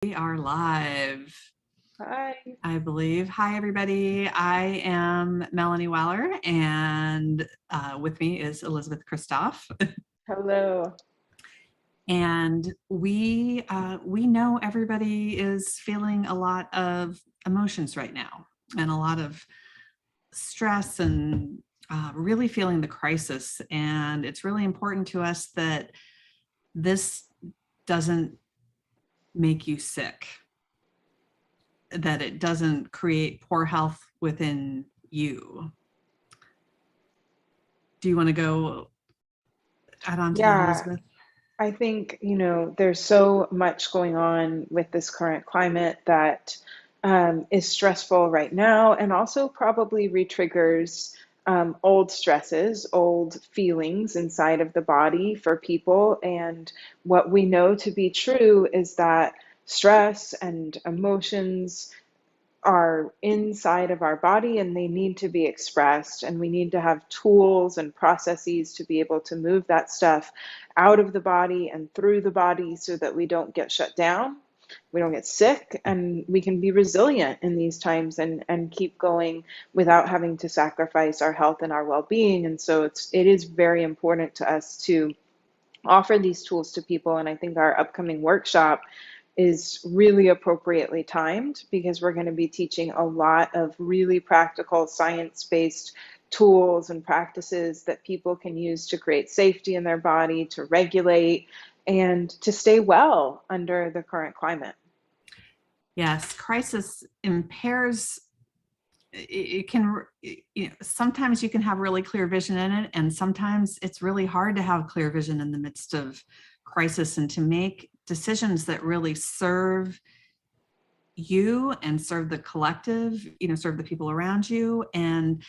We are live, Hi. I believe. Hi, everybody. I am Melanie Weller, and with me is Elizabeth Christoph. Hello. And we know everybody is feeling a lot of emotions right now, and a lot of stress, and really feeling the crisis. And it's really important to us that this doesn't make you sick, that it doesn't create poor health within you. Do you want to go add on to that, Yeah, Elizabeth? I think, there's so much going on with this current climate that is stressful right now and also probably re-triggers old stresses, old feelings inside of the body for people. And what we know to be true is that stress and emotions are inside of our body and they need to be expressed, and we need to have tools and processes to be able to move that stuff out of the body and through the body so that we don't get shut down, we don't get sick, and we can be resilient in these times and keep going without having to sacrifice our health and our well-being. And so it is very important to us to offer these tools to people. And I think our upcoming workshop is really appropriately timed because we're going to be teaching a lot of really practical science-based tools and practices that people can use to create safety in their body, to regulate, and to stay well under the current climate. Yes, crisis impairs. It can, sometimes you can have really clear vision in it, and sometimes it's really hard to have clear vision in the midst of crisis and to make decisions that really serve you and serve the collective, serve the people around you, and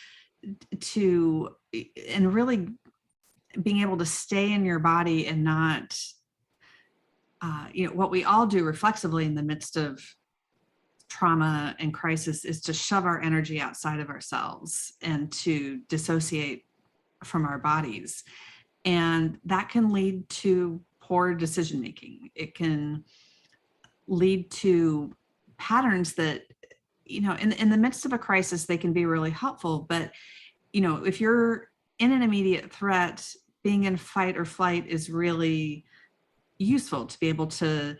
to and really being able to stay in your body and not what we all do reflexively in the midst of trauma and crisis is to shove our energy outside of ourselves and to dissociate from our bodies. And that can lead to poor decision making. It can lead to patterns that, in the midst of a crisis, they can be really helpful. But, if you're in an immediate threat, being in fight or flight is really useful to be able to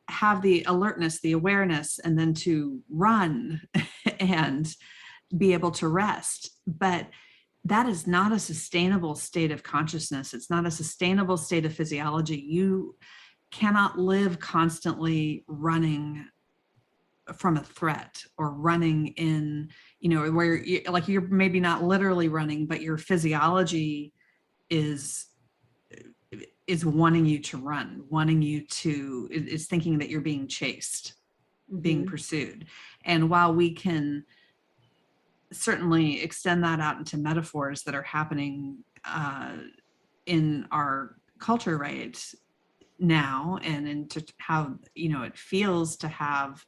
have the alertness, the awareness, and then to run and be able to rest. But that is not a sustainable state of consciousness. It's not a sustainable state of physiology. You cannot live constantly running from a threat or running in, where you're maybe not literally running, but your physiology is wanting you to run, wanting you to, is thinking that you're being chased, being Mm-hmm. pursued. And while we can certainly extend that out into metaphors that are happening in our culture right now, and into how, it feels to have,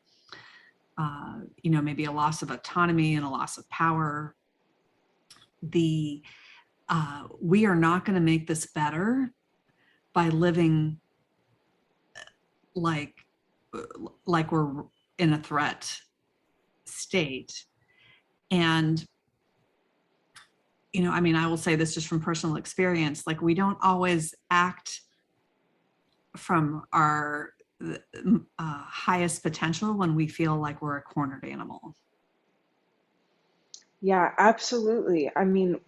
maybe a loss of autonomy and a loss of power, the we are not going to make this better by living like we're in a threat state. And I will say this just from personal experience, like we don't always act from our highest potential when we feel like we're a cornered animal. Yeah, absolutely. I mean,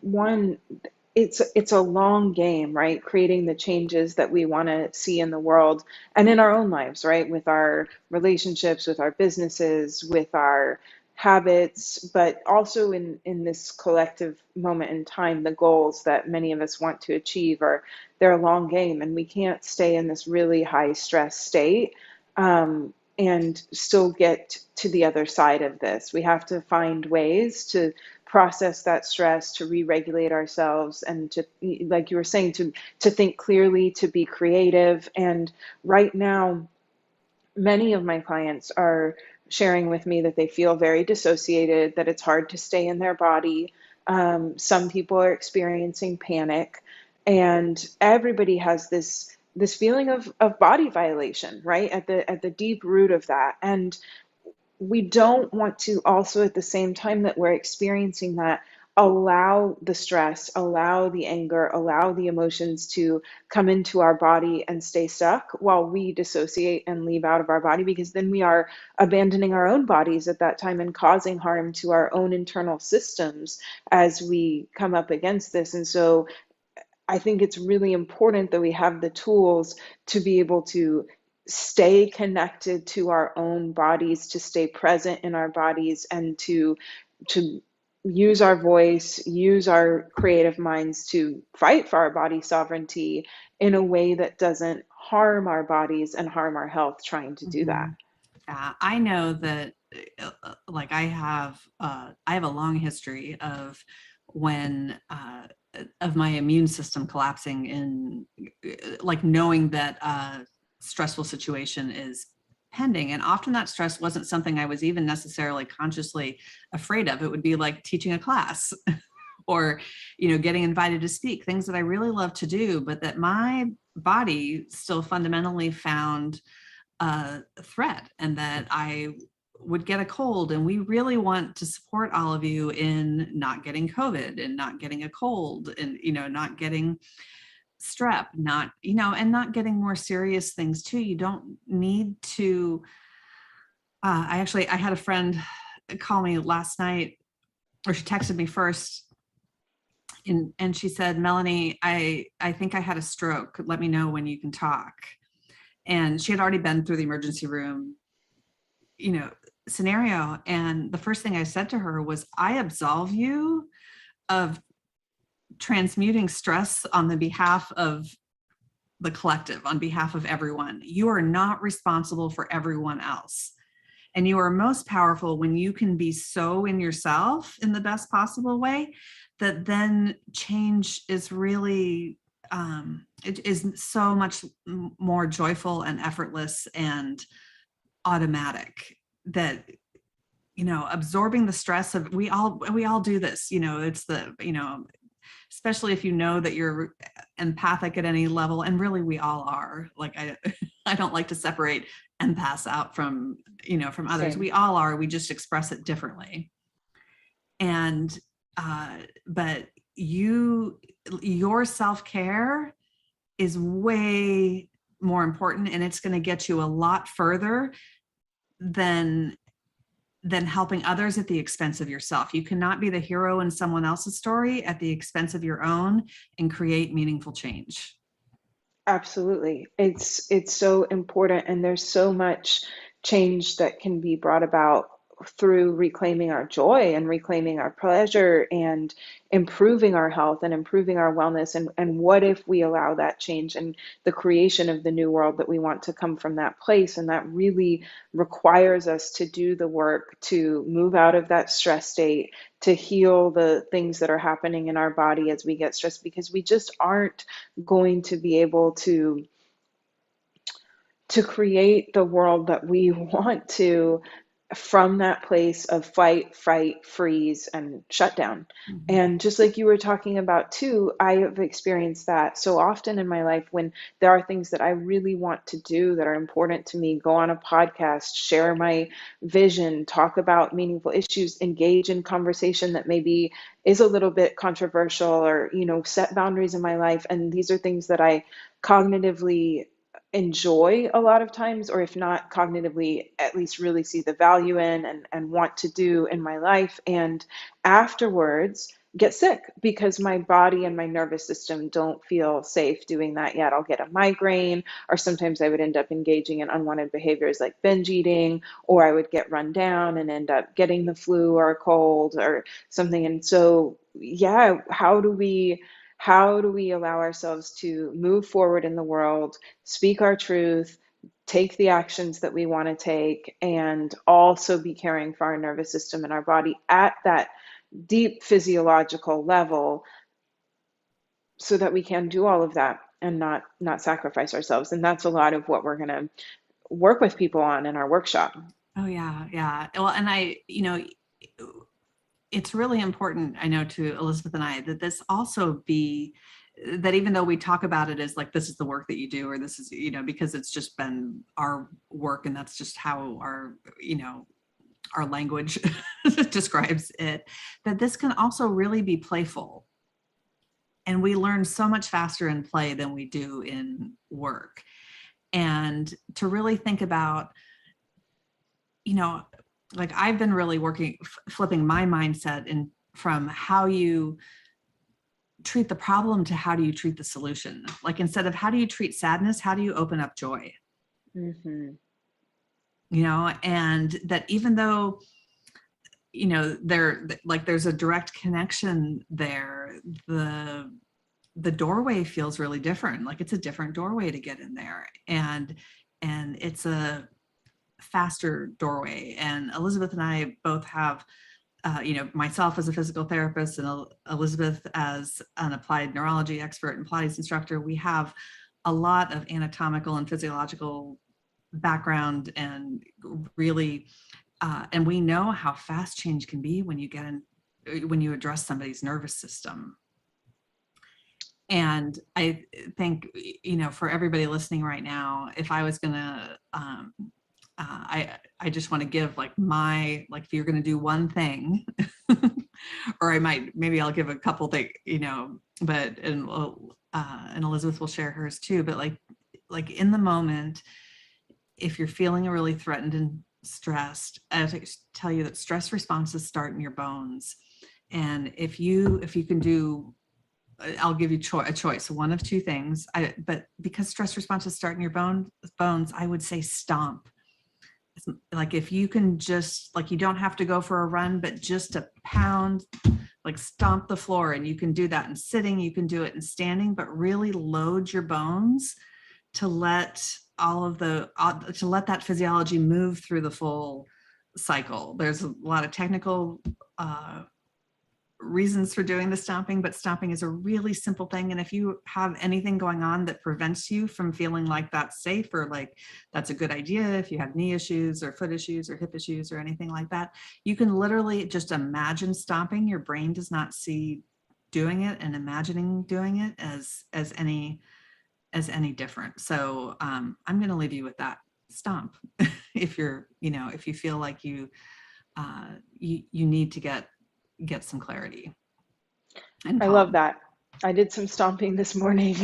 it's a long game, right? Creating the changes that we want to see in the world and in our own lives, right? With our relationships, with our businesses, with our habits, but also in this collective moment in time, the goals that many of us want to achieve are they're a long game, and we can't stay in this really high stress state and still get to the other side of this. We have to find ways to process that stress, to re-regulate ourselves, and to, like you were saying, to think clearly, to be creative. And right now, many of my clients are sharing with me that they feel very dissociated, that it's hard to stay in their body. Some people are experiencing panic, and everybody has this this feeling of body violation, right? At the deep root of that. And we don't want to also, at the same time that we're experiencing that, allow the stress, allow the anger, allow the emotions to come into our body and stay stuck while we dissociate and leave out of our body, because then we are abandoning our own bodies at that time and causing harm to our own internal systems as we come up against this. And so I think it's really important that we have the tools to be able to stay connected to our own bodies, to stay present in our bodies, and to use our voice, use our creative minds to fight for our body sovereignty in a way that doesn't harm our bodies and harm our health trying to do that. Mhm. I know that like I have a long history of when of my immune system collapsing in like knowing that a stressful situation is pending, and often that stress wasn't something I was even necessarily consciously afraid of. It would be like teaching a class or getting invited to speak, things that I really love to do, but that my body still fundamentally found a threat, and that I would get a cold. And we really want to support all of you in not getting COVID and not getting a cold and, not getting strep, not, and not getting more serious things too. You don't need to. I had a friend call me last night, or she texted me first. And she said, Melanie, I think I had a stroke. Let me know when you can talk. And she had already been through the emergency room, scenario. And the first thing I said to her was, I absolve you of transmuting stress on the behalf of the collective, on behalf of everyone. You are not responsible for everyone else. And you are most powerful when you can be so in yourself in the best possible way that then change is really, it is so much more joyful and effortless and automatic. That absorbing the stress of, we all do this, it's the, especially if you know that you're empathic at any level, and really we all are. Like I don't like to separate empaths out from from others. Same. We all are, we just express it differently. And but your self-care is way more important, and it's going to get you a lot further than helping others at the expense of yourself. You cannot be the hero in someone else's story at the expense of your own and create meaningful change. Absolutely. It's so important, and there's so much change that can be brought about through reclaiming our joy and reclaiming our pleasure and improving our health and improving our wellness. And what if we allow that change and the creation of the new world that we want to come from that place? And that really requires us to do the work to move out of that stress state, to heal the things that are happening in our body as we get stressed, because we just aren't going to be able to create the world that we want to from that place of fight, fight, freeze, and shutdown. Mhm. And just like you were talking about too, I have experienced that so often in my life when there are things that I really want to do that are important to me, go on a podcast, share my vision, talk about meaningful issues, engage in conversation that maybe is a little bit controversial, or, set boundaries in my life. And these are things that I cognitively enjoy a lot of times, or if not cognitively, at least really see the value in and want to do in my life. And afterwards, get sick because my body and my nervous system don't feel safe doing that yet. I'll get a migraine, or sometimes I would end up engaging in unwanted behaviors like binge eating, or I would get run down and end up getting the flu or a cold or something. And so, yeah, how do we allow ourselves to move forward in the world, speak our truth, take the actions that we want to take, and also be caring for our nervous system and our body at that deep physiological level, so that we can do all of that and not sacrifice ourselves. And that's a lot of what we're going to work with people on in our workshop. Oh yeah, yeah. Well, and it's really important, I know, to Elizabeth and I, that this also be that even though we talk about it as like, this is the work that you do, or this is, because it's just been our work and that's just how our language describes it, that this can also really be playful. And we learn so much faster in play than we do in work. And to really think about, like I've been really working, flipping my mindset in from how you treat the problem to how do you treat the solution. Like instead of how do you treat sadness, how do you open up joy? Mm-hmm. And that even though there's a direct connection there, the doorway feels really different. Like it's a different doorway to get in there, and it's a faster doorway. And Elizabeth and I both have myself as a physical therapist and Elizabeth as an applied neurology expert and Pilates instructor, we have a lot of anatomical and physiological background, and really and we know how fast change can be when you address somebody's nervous system. And I think, for everybody listening right now, if I was going to, I just want to give like if you're going to do one thing, or maybe I'll give a couple things, but, and Elizabeth will share hers too, but like in the moment, if you're feeling really threatened and stressed, I have to tell you that stress responses start in your bones. And if you can do, I'll give you a choice, one of two things. But because stress responses start in your bones, I would say stomp. Like if you can just, like, you don't have to go for a run, but just a pound, like stomp the floor. And you can do that in sitting, you can do it in standing, but really load your bones to let to let that physiology move through the full cycle. There's a lot of technical reasons for doing the stomping, but stomping is a really simple thing. And if you have anything going on that prevents you from feeling like that's safe, or like that's a good idea, if you have knee issues or foot issues or hip issues or anything like that, you can literally just imagine stomping. Your brain does not see doing it and imagining doing it as any different. So I'm going to leave you with that. Stomp. If if you feel like you need to get some clarity and I love calm. that. I did some stomping this morning,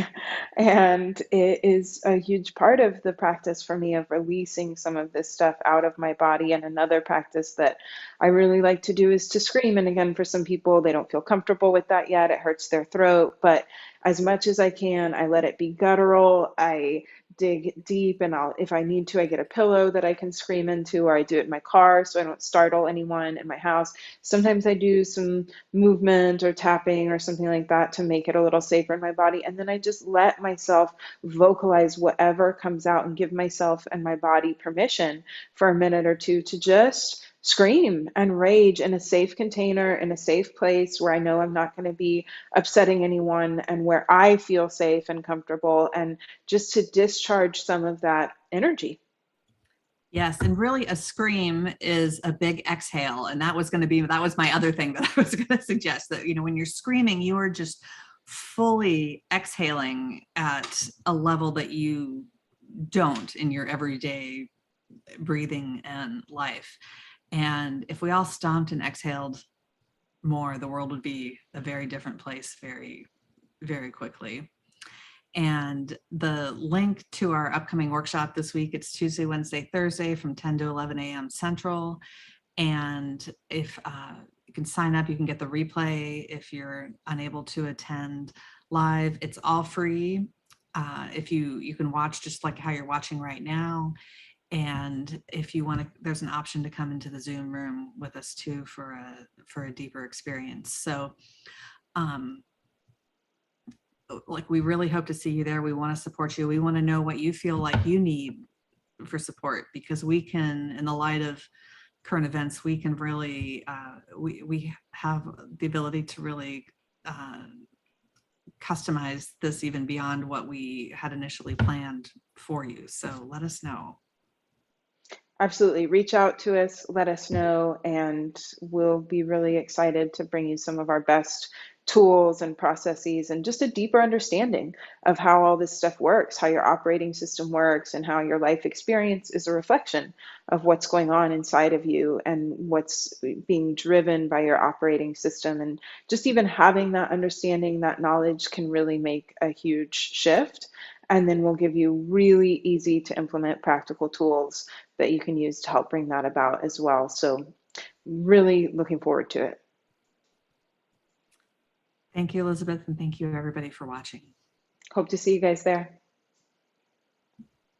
and it is a huge part of the practice for me of releasing some of this stuff out of my body. And another practice that I really like to do is to scream. And again, for some people, they don't feel comfortable with that yet. It hurts their throat. But as much as I can, I let it be guttural. I dig deep, and if I need to, I get a pillow that I can scream into, or I do it in my car so I don't startle anyone in my house. Sometimes I do some movement or tapping or something like that to make it a little safer in my body. And then I just let myself vocalize whatever comes out and give myself and my body permission for a minute or two to just scream and rage in a safe container, in a safe place where I know I'm not going to be upsetting anyone, and where I feel safe and comfortable, and just to discharge some of that energy. Yes, and really a scream is a big exhale, and that was my other thing that I was going to suggest, that when you're screaming, you are just fully exhaling at a level that you don't in your everyday breathing and life. And if we all stomped and exhaled more, the world would be a very different place very, very quickly. And the link to our upcoming workshop this week, it's Tuesday, Wednesday, Thursday from 10 to 11 a.m. Central. And if you can sign up, you can get the replay if you're unable to attend live. It's all free. If you can watch just like how you're watching right now. And if you want to, there's an option to come into the Zoom room with us too for a deeper experience. So like we really hope to see you there. We want to support you. We want to know what you feel like you need for support, because we can, in the light of current events, we can really, we have the ability to really customize this even beyond what we had initially planned for you. So let us know. Absolutely. Reach out to us, let us know, and we'll be really excited to bring you some of our best tools and processes and just a deeper understanding of how all this stuff works, how your operating system works, and how your life experience is a reflection of what's going on inside of you and what's being driven by your operating system. And just even having that understanding, that knowledge can really make a huge shift. And then we'll give you really easy to implement practical tools that you can use to help bring that about as well. So, really looking forward to it. Thank you, Elizabeth, and thank you everybody for watching. Hope to see you guys there.